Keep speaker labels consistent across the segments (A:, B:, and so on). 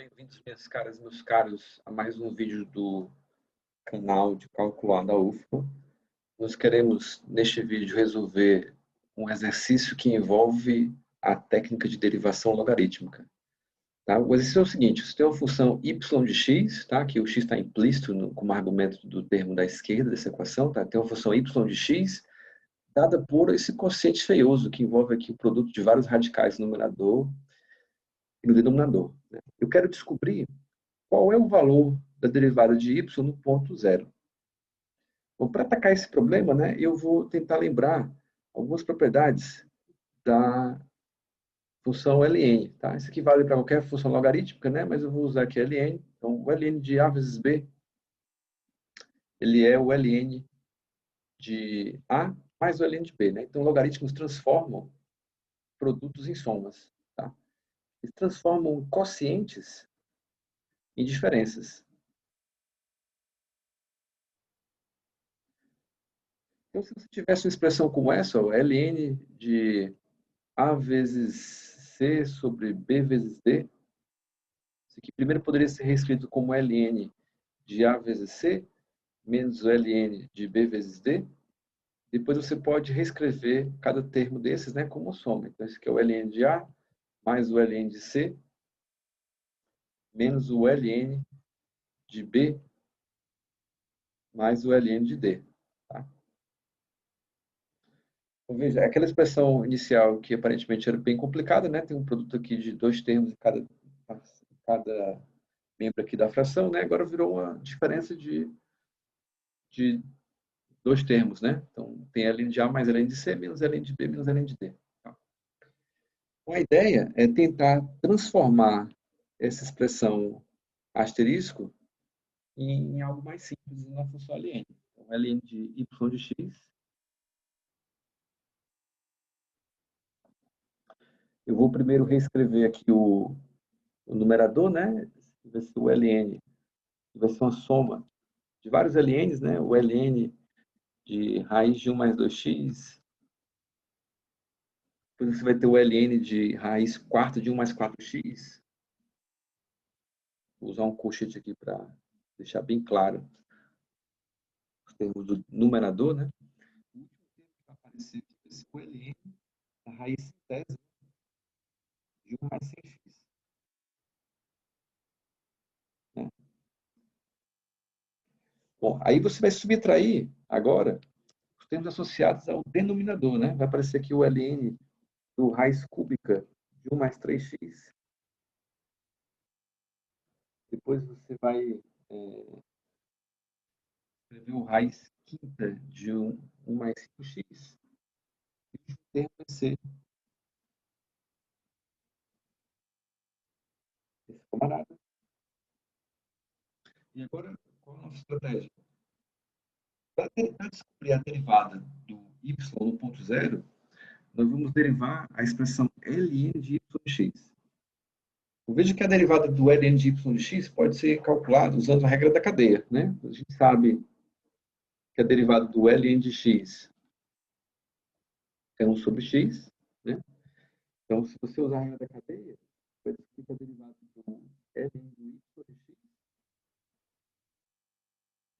A: Bem-vindos, minhas caras e meus caros, a mais um vídeo do canal de Calcular da UFPA. Nós queremos, neste vídeo, resolver um exercício que envolve a técnica de derivação logarítmica. Tá? O exercício é o seguinte: você tem uma função y de x, tá? Que o x está implícito como argumento do termo da esquerda dessa equação. Tá? Tem uma função y de x dada por esse quociente feioso, que envolve aqui o produto de vários radicais no numerador e no denominador. Né? Eu quero descobrir qual é o valor da derivada de y no ponto zero. Bom, para atacar esse problema, né, eu vou tentar lembrar algumas propriedades da função ln. Tá? Isso aqui vale para qualquer função logarítmica, né, mas eu vou usar aqui ln. Então, o ln de a vezes b, ele é o ln de a mais o ln de b. Né? Então, logaritmos transformam produtos em somas. Tá? Eles transformam quocientes em diferenças. Então, se você tivesse uma expressão como essa, ó, ln de a vezes c sobre b vezes d, isso aqui primeiro poderia ser reescrito como ln de a vezes c menos o ln de b vezes d. Depois você pode reescrever cada termo desses, né, como soma. Então, esse aqui é o ln de a mais o ln de c menos o ln de b mais o ln de d. Tá? Então, veja, aquela expressão inicial que aparentemente era bem complicada, né? Tem um produto aqui de dois termos em cada membro aqui da fração, né? Agora virou uma diferença de dois termos, né? Então, tem ln de A mais ln de C menos ln de B menos ln de D. Tá? Então, a ideia é tentar transformar essa expressão asterisco em algo mais simples na função ln. Então, ln de y de x. Eu vou primeiro reescrever aqui o numerador, né? Vai ser o ln, vai ser uma soma de vários ln's, né? O ln de raiz de 1 mais 2x. Depois você vai ter o ln de raiz quarta de 1 mais 4x. Vou usar um colchete aqui para deixar bem claro os termos do numerador, né? O último termo que vai aparecer aqui vai ser o ln da raiz centésima de 1 mais 100x. Né? Bom, aí você vai subtrair agora os termos associados ao denominador, né? Vai aparecer aqui o ln do raiz cúbica de 1 mais 3x. Depois você vai escrever o raiz quinta de 1 mais 5x. E o termo vai ser esse camarada. E agora, qual é a nossa estratégia? Para tentar descobrir a derivada do y no ponto zero, nós vamos derivar a expressão ln de y de x. Veja que a derivada do ln de y de x pode ser calculada usando a regra da cadeia. Né? A gente sabe que a derivada do ln de x é 1 sobre x. Né? Então, se você usar a regra da cadeia, vai descobrir que a derivada do ln do y de x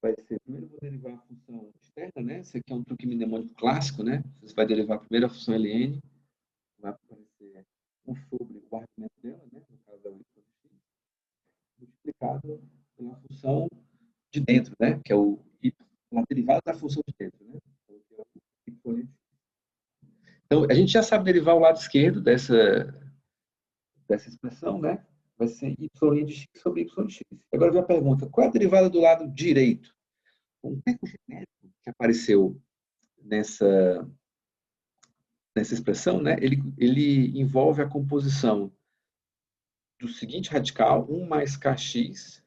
A: vai ser, primeiro eu vou derivar a função externa, né? Esse aqui é um truque mnemônico clássico, né? Você vai derivar primeiro a função ln, vai aparecer 1 sobre o argumento dela, né? No caso da y de x, multiplicado pela função de dentro, né? Que é o y, a derivada da função de dentro, né? Então, a gente já sabe derivar o lado esquerdo dessa expressão, né? Vai ser y de x sobre y de x. Agora vem a pergunta, qual é a derivada do lado direito? Um termo genérico que apareceu nessa expressão, né? Ele envolve a composição do seguinte radical, 1 mais kx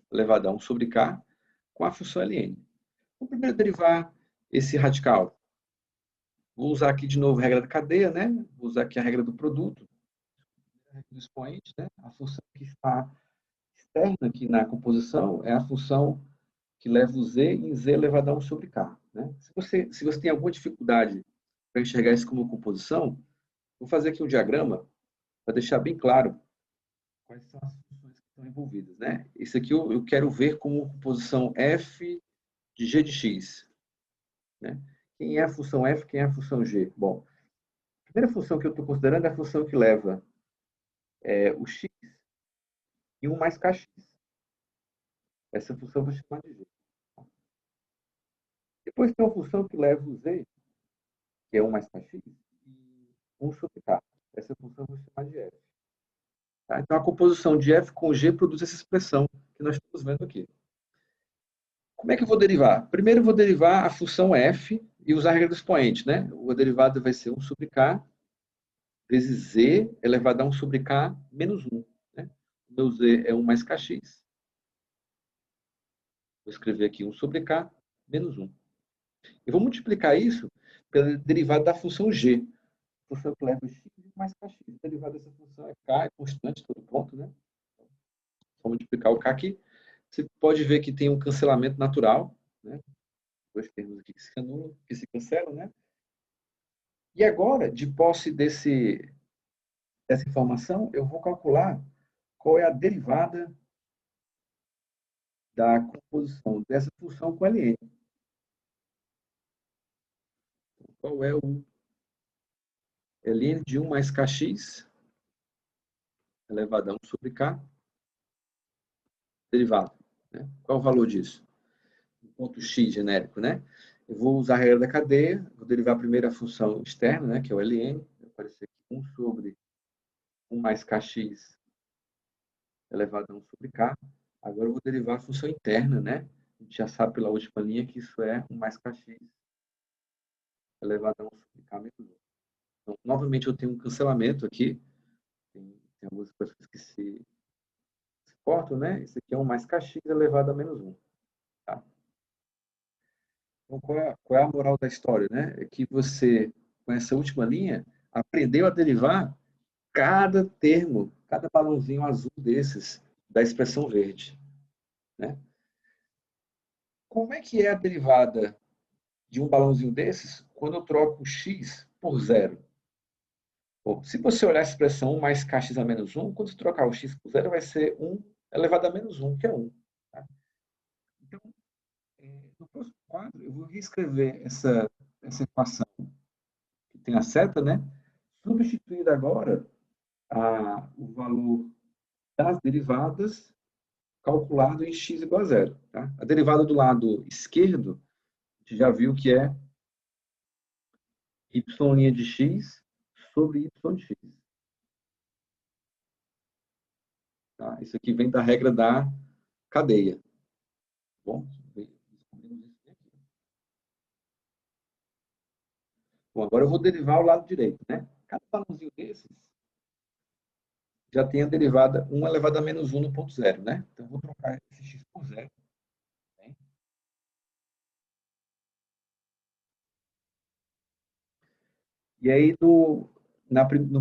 A: elevado a 1 sobre k, com a função ln. Vamos primeiro derivar esse radical. Vou usar aqui de novo a regra da cadeia, né? Vou usar aqui a regra do produto, a regra do expoente, né? A função que está externa aqui na composição é a função que leva o z em z elevado a 1 sobre k. Né? Se você tem alguma dificuldade para enxergar isso como composição, vou fazer aqui um diagrama para deixar bem claro quais são as funções que estão envolvidas, né? Isso aqui eu quero ver como composição f de g de x, né? Quem é a função f, quem é a função g? Bom, a primeira função que eu estou considerando é a função que leva o x e 1 mais kx. Essa função eu vou chamar de g. Depois tem uma função que leva o z, que é 1 mais kx, e 1 sobre k. Essa função eu vou chamar de f. Tá? Então, a composição de f com g produz essa expressão que nós estamos vendo aqui. Como é que eu vou derivar? Primeiro, eu vou derivar a função f e usar a regra do expoente, né? O derivado vai ser 1 sobre k vezes z elevado a 1 sobre k menos 1. Né? O meu z é 1 mais kx. Vou escrever aqui 1 sobre k menos 1. Eu vou multiplicar isso pela derivada da função g. A função que leva x mais kx. A derivada dessa função é k, é constante, todo ponto, né? Vou multiplicar o k aqui. Você pode ver que tem um cancelamento natural, né? Dois termos aqui que se anulam, que se cancelam, né? E agora, de posse dessa informação, eu vou calcular qual é a derivada da composição dessa função com ln. Qual é o ln de 1 mais kx elevado a 1 sobre k, derivado. Né? Qual o valor disso? O ponto x genérico, né? Eu vou usar a regra da cadeia, vou derivar primeiro a função externa, né, que é o ln, vai aparecer aqui 1 sobre 1 mais kx elevado a 1 sobre k. Agora eu vou derivar a função interna, né? A gente já sabe pela última linha que isso é 1 mais kx elevado a 1 sobre k menos 1. Então, novamente eu tenho um cancelamento aqui. Tem algumas expressões que se cortam, né? Isso aqui é 1 mais kx elevado a menos 1. Tá? Então, qual é a moral da história, né? É que você, com essa última linha, aprendeu a derivar cada termo, cada balãozinho azul desses, da expressão verde. Né? Como é que é a derivada de um balãozinho desses quando eu troco x por zero? Bom, se você olhar a expressão 1 mais kx a menos 1, quando você trocar o x por zero, vai ser 1 elevado a menos 1, que é 1. Tá? Então, no próximo quadro, eu vou reescrever essa equação que tem a seta, né? Substituindo agora o valor das derivadas calculado em x igual a zero. Tá? A derivada do lado esquerdo, a gente já viu que é y' de x sobre y de x. Tá? Isso aqui vem da regra da cadeia. Bom, bom, agora eu vou derivar o lado direito. Né? Cada balãozinho desses já tem a derivada 1 elevado a menos 1 no ponto zero. Né? Então, eu vou trocar esse x por zero. Né? E aí, no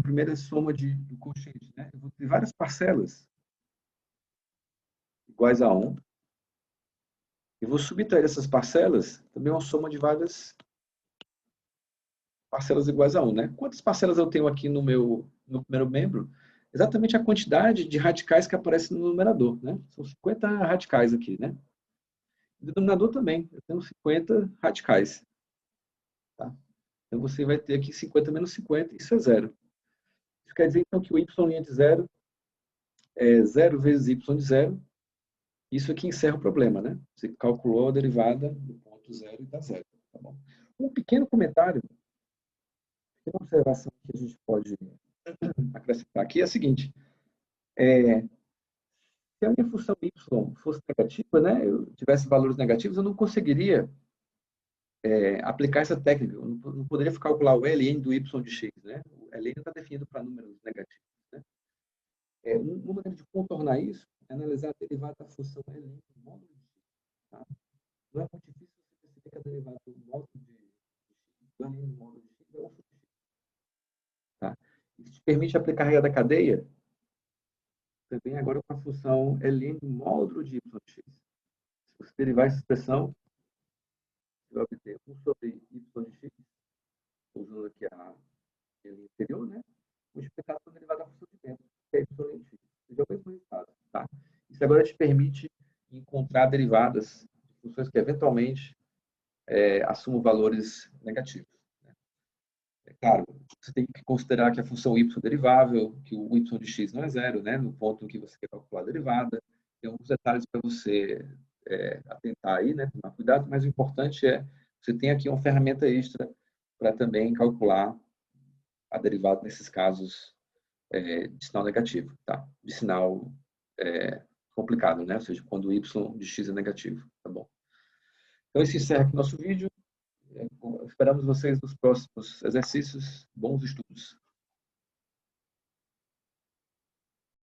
A: primeira soma do coeficiente, né? Eu vou ter várias parcelas iguais a 1. E vou subtrair essas parcelas, também uma soma de várias parcelas iguais a 1. Né? Quantas parcelas eu tenho aqui no primeiro membro? Exatamente a quantidade de radicais que aparece no numerador. Né? São 50 radicais aqui. Né? No denominador também, eu tenho 50 radicais. Tá? Então você vai ter aqui 50 menos 50, isso é zero. Isso quer dizer então que o y' de zero é 0 vezes y de zero. Isso aqui encerra o problema, né? Você calculou a derivada do ponto zero e dá zero. Tá bom? Um pequeno comentário, uma observação que a gente pode acrescentar aqui é a seguinte: se a minha função y fosse negativa, né, eu tivesse valores negativos, eu não conseguiria aplicar essa técnica. Eu não poderia calcular o ln do y de x. Né? O ln está definido para números negativos. Né? Uma maneira de contornar isso é analisar a derivada da função ln do módulo de x. Tá? Não é muito difícil você perceber que a derivada do módulo de x, do ln do módulo de x é 1 sobre x. Tá? Isso te permite aplicar a regra da cadeia também agora com a função ln do módulo de y de x. Se você derivar essa expressão, você vai obter 1 sobre y de x, usando aqui a linha anterior, né? Multiplicado pela derivada da função de tempo, que é y de x. seja o mesmo resultado. Tá? Isso agora te permite encontrar derivadas de funções que eventualmente assumam valores negativos. É claro, você tem que considerar que a função y é derivável, que o y de x não é zero, né? No ponto em que você quer calcular a derivada. Tem alguns detalhes para você atentar aí, né? Tomar cuidado, mas o importante é você tem aqui uma ferramenta extra para também calcular a derivada nesses casos de sinal negativo, tá? De sinal complicado, né? Ou seja, quando o y de x é negativo, tá bom? Então, esse encerra aqui o nosso vídeo. Esperamos vocês nos próximos exercícios. Bons estudos!